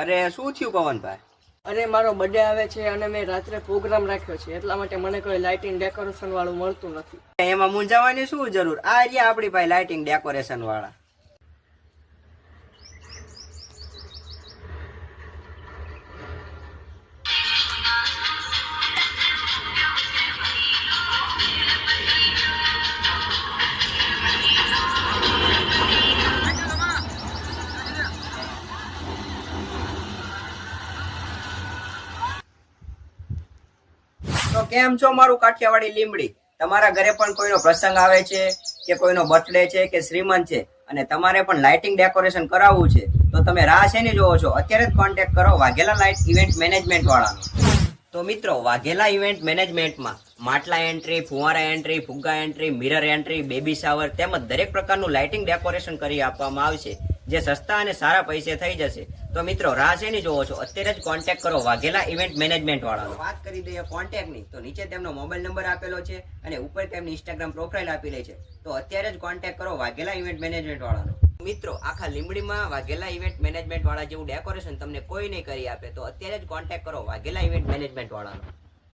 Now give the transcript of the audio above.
અરે શું થયું પવનભાઈ? અરે મારો બર્થડે આવે છે અને મેં રાત્રે પ્રોગ્રામ રાખ્યો છે, એટલા માટે મને કોઈ લાઇટિંગ ડેકોરેશન વાળું મળતું નથી. એમાં મૂંઝાવાની શું જરૂર? આ રહ્યા આપણી પાસે લાઇટિંગ ડેકોરેશન વાળા. તો કેમ છો મારું કાઠિયાવાડી લીમડી? તમારા ઘરે પણ કોઈનો પ્રસંગ આવે છે કે કોઈનો બર્થડે છે કે શ્રીમંત છે અને તમારે પણ લાઇટિંગ ડેકોરેશન કરાવવું છે તો તમે રાહ શેની જોવો છો? અત્યારે જ કોન્ટેક્ટ કરો વાઘેલા લાઇટ ઇવેન્ટ મેનેજમેન્ટ વાળાનો. તો મિત્રો, વાઘેલા ઇવેન્ટ મેનેજમેન્ટમાં માટલા એન્ટ્રી, ફુવારા એન્ટ્રી, ફુગ્ગા entry, mirror entry, baby shower તેમજ દરેક પ્રકારનું લાઇટિંગ ડેકોરેશન કરી આપવામાં આવશે, જે સસ્તા અને સારા પૈસે થઈ જશે. તો મિત્રો, રાહ શેની જોવો છો? અત્યારે જ કોન્ટેક્ટ કરો વાઘેલા ઇવેન્ટ મેનેજમેન્ટ વાળાનો. વાત કરી દઈએ કોન્ટેક્ટની, તો નીચે તેમનો મોબાઈલ નંબર આપેલો છે અને ઉપર તેમની ઇન્સ્ટાગ્રામ પ્રોફાઇલ આપેલી છે. તો અત્યારે જ કોન્ટેક્ટ કરો વાઘેલા ઇવેન્ટ મેનેજમેન્ટ વાળાનો. મિત્રો, આખા લીંબડીમાં વાઘેલા ઇવેન્ટ મેનેજમેન્ટ વાળા જેવું ડેકોરેશન તમને કોઈ નહીં કરી આપે. તો અત્યારે જ કોન્ટેક્ટ કરો વાઘેલા ઇવેન્ટ મેનેજમેન્ટ વાળાનો.